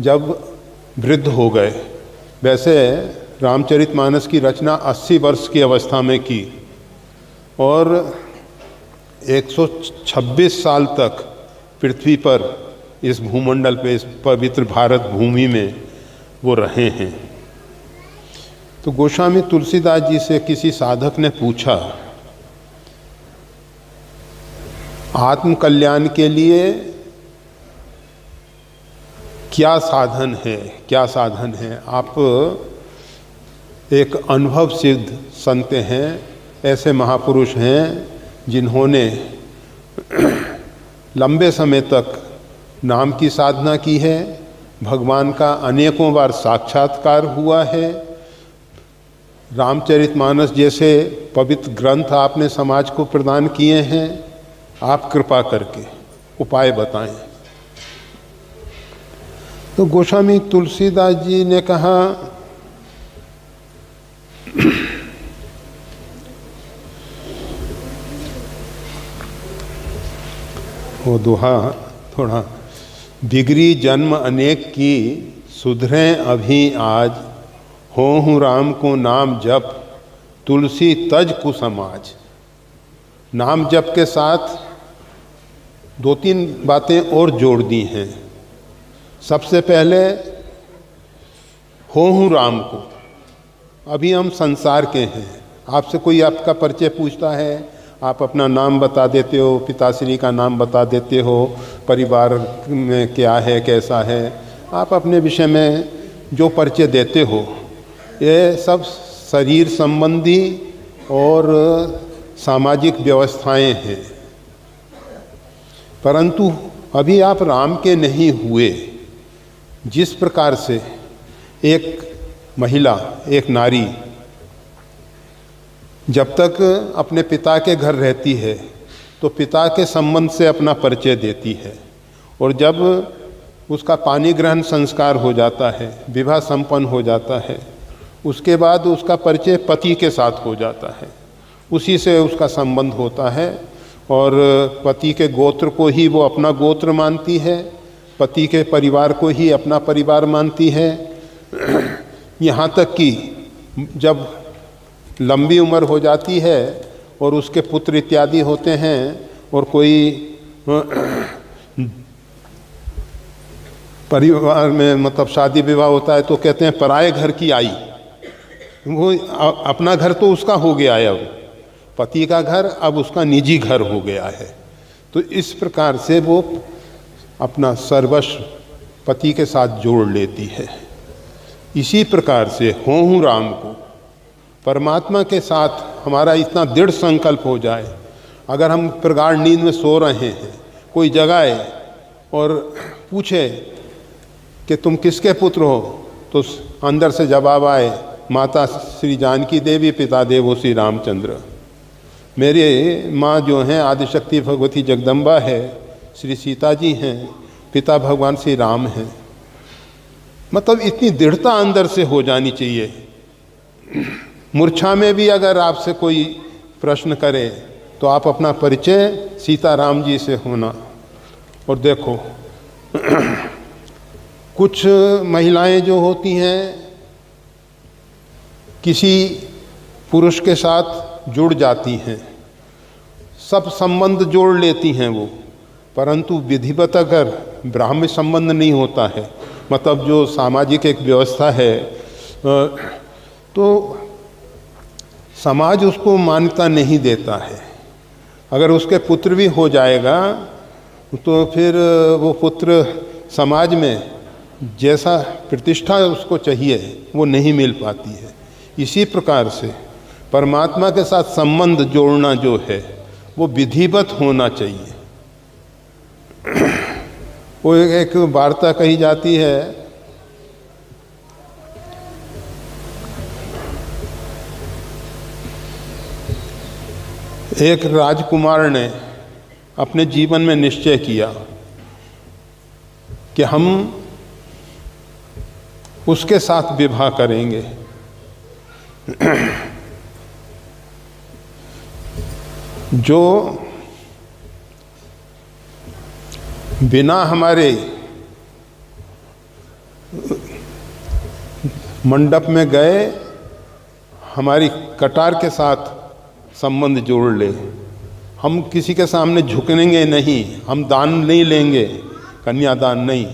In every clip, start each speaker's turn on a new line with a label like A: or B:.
A: जब वृद्ध हो गए, वैसे रामचरितमानस की रचना 80 वर्ष की अवस्था में की और 126 साल तक पृथ्वी पर, इस भूमंडल पे, इस पवित्र भारत भूमि में वो रहे हैं। तो गोस्वामी तुलसीदास जी से किसी साधक ने पूछा, आत्म कल्याण के लिए क्या साधन है, क्या साधन है? आप एक अनुभव सिद्ध संत हैं, ऐसे महापुरुष हैं जिन्होंने लंबे समय तक नाम की साधना की है, भगवान का अनेकों बार साक्षात्कार हुआ है। रामचरितमानस जैसे पवित्र ग्रंथ आपने समाज को प्रदान किए हैं। आप कृपा करके उपाय बताएं। तो गोस्वामी तुलसीदास जी ने कहा, वो दोहा थोड़ा, बिगड़ी जन्म अनेक की, सुधरें अभी आज, होहूँ राम को नाम जप, तुलसी तज कुसमाज। नाम जप के साथ 2-3 बातें और जोड़ दी हैं। सबसे पहले होहूँ राम को। अभी हम संसार के हैं, आपसे कोई आपका परिचय पूछता है, आप अपना नाम बता देते हो, पिताश्री का नाम बता देते हो, परिवार में क्या है, कैसा है, आप अपने विषय में जो परिचय देते हो, ये सब शरीर संबंधी और सामाजिक व्यवस्थाएं हैं। परंतु अभी आप राम के नहीं हुए। जिस प्रकार से एक महिला, एक नारी जब तक अपने पिता के घर रहती है तो पिता के संबंध से अपना परिचय देती है, और जब उसका पानी ग्रहण संस्कार हो जाता है, विवाह संपन्न हो जाता है, उसके बाद उसका परिचय पति के साथ हो जाता है। उसी से उसका संबंध होता है और पति के गोत्र को ही वो अपना गोत्र मानती है, पति के परिवार को ही अपना परिवार मानती है। यहाँ तक कि जब लंबी उम्र हो जाती है और उसके पुत्र इत्यादि होते हैं और कोई परिवार में मतलब शादी विवाह होता है तो कहते हैं पराए घर की आई। वो अपना घर तो उसका हो गया है, अब पति का घर अब उसका निजी घर हो गया है। तो इस प्रकार से वो अपना सर्वस्व पति के साथ जोड़ लेती है। इसी प्रकार से होहूँ राम को, परमात्मा के साथ हमारा इतना दृढ़ संकल्प हो जाए, अगर हम प्रगाढ़ नींद में सो रहे हैं, कोई जगाए और पूछे कि तुम किसके पुत्र हो, तो अंदर से जवाब आए, माता श्री जानकी देवी, पिता देवो श्री रामचंद्र। मेरी माँ जो हैं आदिशक्ति भगवती जगदम्बा है, श्री सीता जी हैं, पिता भगवान श्री राम हैं। मतलब इतनी दृढ़ता अंदर से हो जानी चाहिए। मूर्छा में भी अगर आपसे कोई प्रश्न करे तो आप अपना परिचय सीताराम जी से होना। और देखो कुछ महिलाएं जो होती हैं किसी पुरुष के साथ जुड़ जाती हैं, सब संबंध जोड़ लेती हैं वो, परंतु विधिवत अगर ब्राह्मण संबंध नहीं होता है, मतलब जो सामाजिक एक व्यवस्था है, तो समाज उसको मान्यता नहीं देता है। अगर उसके पुत्र भी हो जाएगा तो फिर वो पुत्र समाज में जैसा प्रतिष्ठा उसको चाहिए वो नहीं मिल पाती है। इसी प्रकार से परमात्मा के साथ संबंध जोड़ना जो है वो विधिवत होना चाहिए। वो एक वार्ता कही जाती है, एक राजकुमार ने अपने जीवन में निश्चय किया कि हम उसके साथ विवाह करेंगे। जो बिना हमारे मंडप में गए हमारी कटार के साथ संबंध जोड़ ले, हम किसी के सामने झुकनेंगे नहीं, हम दान नहीं लेंगे, कन्यादान नहीं,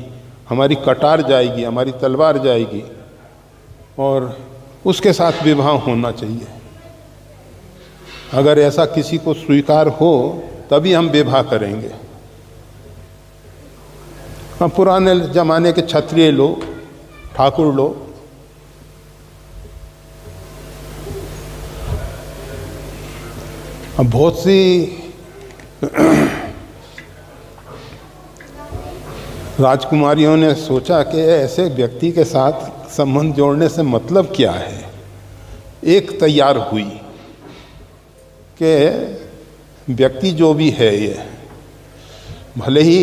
A: हमारी कटार जाएगी, हमारी तलवार जाएगी और उसके साथ विवाह होना चाहिए। अगर ऐसा किसी को स्वीकार हो तभी हम विवाह करेंगे। हम पुराने जमाने के क्षत्रिय लोग, ठाकुर लोग, अब बहुत सी राजकुमारियों ने सोचा कि ऐसे व्यक्ति के साथ संबंध जोड़ने से मतलब क्या है। एक तैयार हुई कि व्यक्ति जो भी है ये, भले ही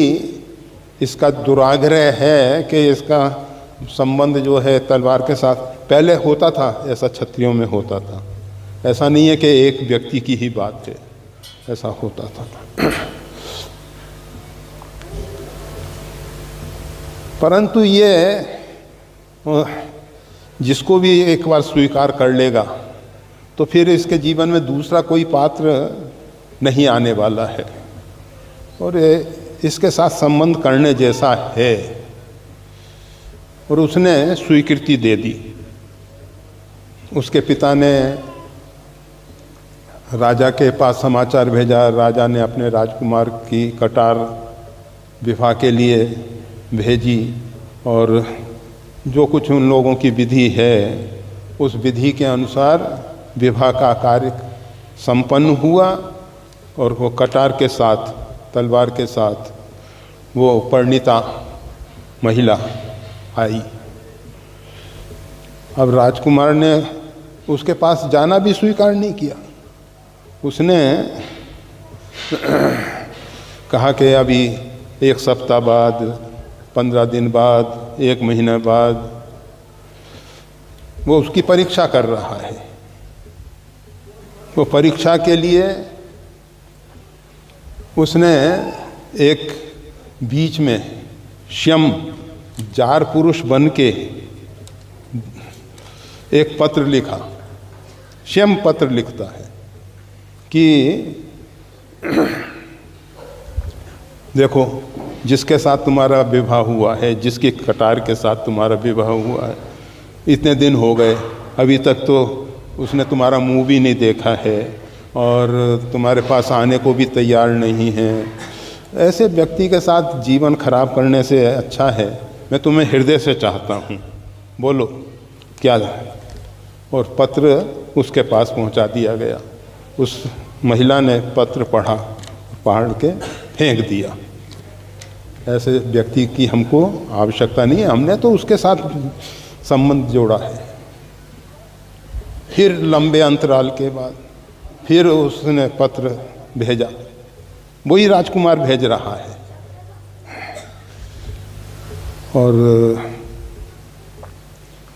A: इसका दुराग्रह है कि इसका संबंध जो है तलवार के साथ, पहले होता था, ऐसा क्षत्रियों में होता था, ऐसा नहीं है कि एक व्यक्ति की ही बात है, ऐसा होता था। परंतु ये जिसको भी एक बार स्वीकार कर लेगा तो फिर इसके जीवन में दूसरा कोई पात्र नहीं आने वाला है और इसके साथ संबंध करने जैसा है। और उसने स्वीकृति दे दी। उसके पिता ने राजा के पास समाचार भेजा, राजा ने अपने राजकुमार की कटार विवाह के लिए भेजी और जो कुछ उन लोगों की विधि है उस विधि के अनुसार विवाह का कार्य संपन्न हुआ और वो कटार के साथ, तलवार के साथ वो परिणीता महिला आई। अब राजकुमार ने उसके पास जाना भी स्वीकार नहीं किया। उसने कहा कि अभी 1 सप्ताह बाद, 15 दिन बाद, 1 महीने बाद, वो उसकी परीक्षा कर रहा है। वो परीक्षा के लिए उसने एक बीच में श्यम जार पुरुष बन के एक पत्र लिखा। श्यम पत्र लिखता है कि देखो, जिसके साथ तुम्हारा विवाह हुआ है, जिसकी कटार के साथ तुम्हारा विवाह हुआ है, इतने दिन हो गए, अभी तक तो उसने तुम्हारा मुंह भी नहीं देखा है और तुम्हारे पास आने को भी तैयार नहीं है। ऐसे व्यक्ति के साथ जीवन खराब करने से अच्छा है मैं तुम्हें हृदय से चाहता हूँ, बोलो क्या। और पत्र उसके पास पहुँचा दिया गया। उस महिला ने पत्र पढ़ा, पढ़ के फेंक दिया। ऐसे व्यक्ति की हमको आवश्यकता नहीं है, हमने तो उसके साथ संबंध जोड़ा है। फिर लंबे अंतराल के बाद फिर उसने पत्र भेजा, वही राजकुमार भेज रहा है और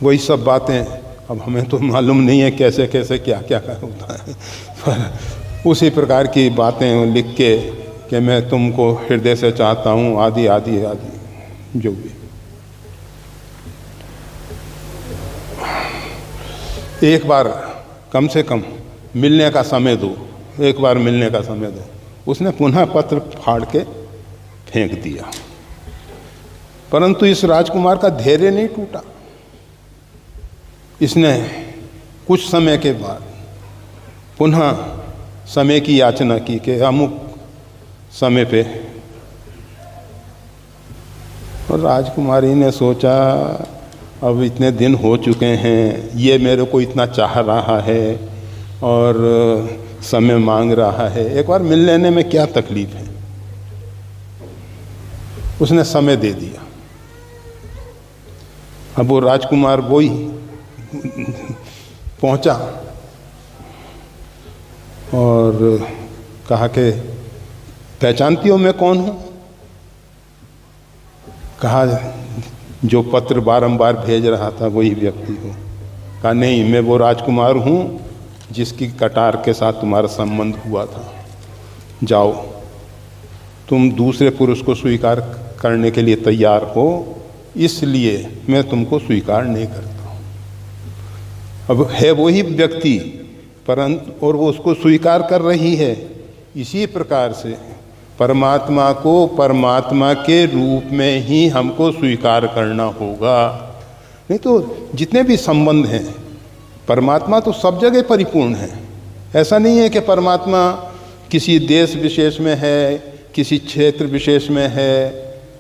A: वही सब बातें। अब हमें तो मालूम नहीं है कैसे कैसे क्या क्या होता है, पर उसी प्रकार की बातें लिख के कि मैं तुमको हृदय से चाहता हूँ, आदि आदि आदि जो भी। एक बार कम से कम मिलने का समय दो, एक बार मिलने का समय दो। उसने पुनः पत्र फाड़ के फेंक दिया, परंतु इस राजकुमार का धैर्य नहीं टूटा। इसने कुछ समय के बाद पुनः समय की याचना की कि अमुक समय पे। और राजकुमारी ने सोचा अब इतने दिन हो चुके हैं, ये मेरे को इतना चाह रहा है और समय मांग रहा है, एक बार मिल लेने में क्या तकलीफ है। उसने समय दे दिया। अब वो राजकुमार वही पहुंचा और कहा कि पहचानती हो मैं कौन हूं? कहा जो पत्र बारंबार भेज रहा था वही व्यक्ति हूँ। कहा नहीं, मैं वो राजकुमार हूँ जिसकी कटार के साथ तुम्हारा संबंध हुआ था। जाओ, तुम दूसरे पुरुष को स्वीकार करने के लिए तैयार हो, इसलिए मैं तुमको स्वीकार नहीं करता हूँ। अब है वही व्यक्ति, परंतु और वो उसको स्वीकार कर रही है। इसी प्रकार से परमात्मा को परमात्मा के रूप में ही हमको स्वीकार करना होगा। नहीं तो जितने भी संबंध हैं, परमात्मा तो सब जगह परिपूर्ण है। ऐसा नहीं है कि परमात्मा किसी देश विशेष में है, किसी क्षेत्र विशेष में है।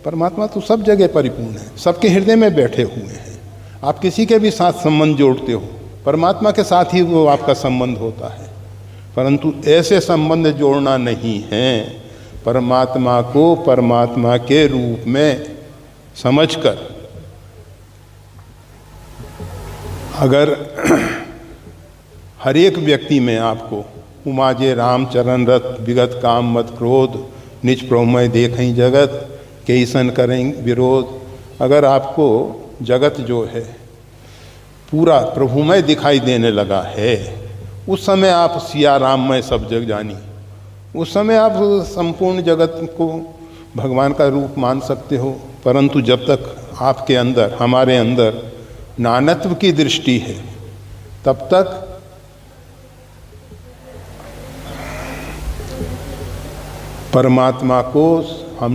A: परमात्मा तो सब जगह परिपूर्ण है, सबके हृदय में बैठे हुए हैं। आप किसी के भी साथ संबंध जोड़ते हो, परमात्मा के साथ ही वो आपका संबंध होता है। परंतु ऐसे संबंध जोड़ना नहीं है, परमात्मा को परमात्मा के रूप में समझकर। अगर हर एक व्यक्ति में आपको उमाजे राम चरण रत विगत काम मत क्रोध निज प्रभुमय देखें जगत कैसन करें विरोध, अगर आपको जगत जो है पूरा प्रभुमय दिखाई देने लगा है, उस समय आप सिया राम में सब जग जानी, उस समय आप संपूर्ण जगत को भगवान का रूप मान सकते हो। परंतु जब तक आपके अंदर, हमारे अंदर नानत्व की दृष्टि है, तब तक परमात्मा को हम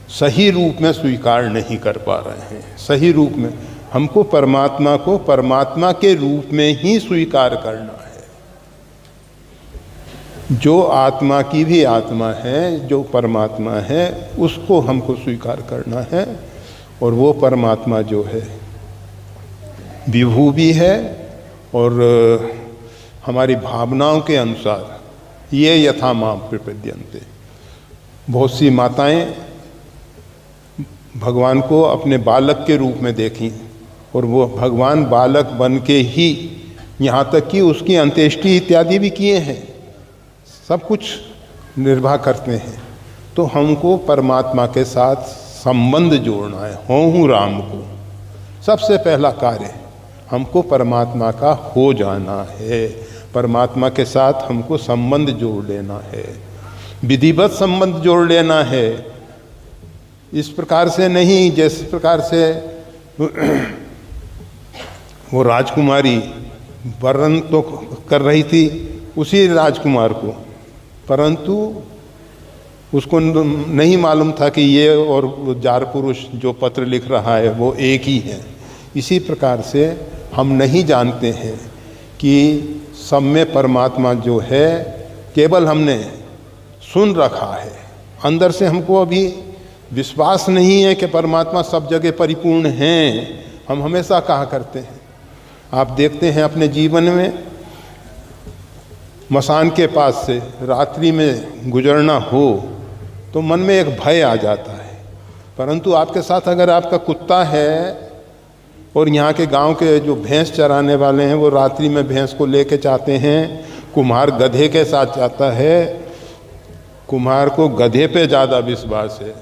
A: सही रूप में स्वीकार नहीं कर पा रहे हैं। सही रूप में हमको परमात्मा को परमात्मा के रूप में ही स्वीकार करना है। जो आत्मा की भी आत्मा है, जो परमात्मा है, उसको हमको स्वीकार करना है। और वो परमात्मा जो है विभू भी है और हमारी भावनाओं के अनुसार ये यथा माम प्रपद्यन्ते। बहुत सी माताएं भगवान को अपने बालक के रूप में देखी और वो भगवान बालक बन के ही यहाँ तक कि उसकी अंत्येष्टि इत्यादि भी किए हैं, सब कुछ निर्वाह करते हैं। तो हमको परमात्मा के साथ संबंध जोड़ना है। हों राम को सबसे पहला कार्य हमको परमात्मा का हो जाना है। परमात्मा के साथ हमको संबंध जोड़ लेना है, विधिवत संबंध जोड़ लेना है। इस प्रकार से नहीं जिस प्रकार से वो राजकुमारी वर्णन तो कर रही थी उसी राजकुमार को, परंतु उसको नहीं मालूम था कि ये और वो जार पुरुष जो पत्र लिख रहा है वो एक ही है। इसी प्रकार से हम नहीं जानते हैं कि सब में परमात्मा जो है, केवल हमने सुन रखा है, अंदर से हमको अभी विश्वास नहीं है कि परमात्मा सब जगह परिपूर्ण हैं। हम हमेशा कहा करते हैं, आप देखते हैं अपने जीवन में, मसान के पास से रात्रि में गुजरना हो तो मन में एक भय आ जाता है। परंतु आपके साथ अगर आपका कुत्ता है और यहाँ के गांव के जो भैंस चराने वाले हैं वो रात्रि में भैंस को लेके जाते हैं, कुम्हार गधे के साथ जाता है। कुम्हार को गधे पे ज़्यादा विश्वास है,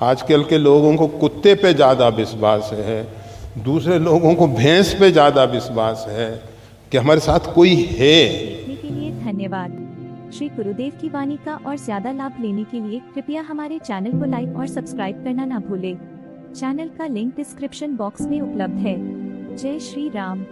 A: आजकल के लोगों को कुत्ते पे ज़्यादा विश्वास है, दूसरे लोगों को भैंस पे ज़्यादा विश्वास है कि हमारे साथ कोई है।
B: देखने के लिए धन्यवाद। श्री गुरुदेव की वाणी का और ज्यादा लाभ लेने के लिए कृपया हमारे चैनल को लाइक और सब्सक्राइब करना ना भूलें। चैनल का लिंक डिस्क्रिप्शन बॉक्स में उपलब्ध है। जय श्री राम।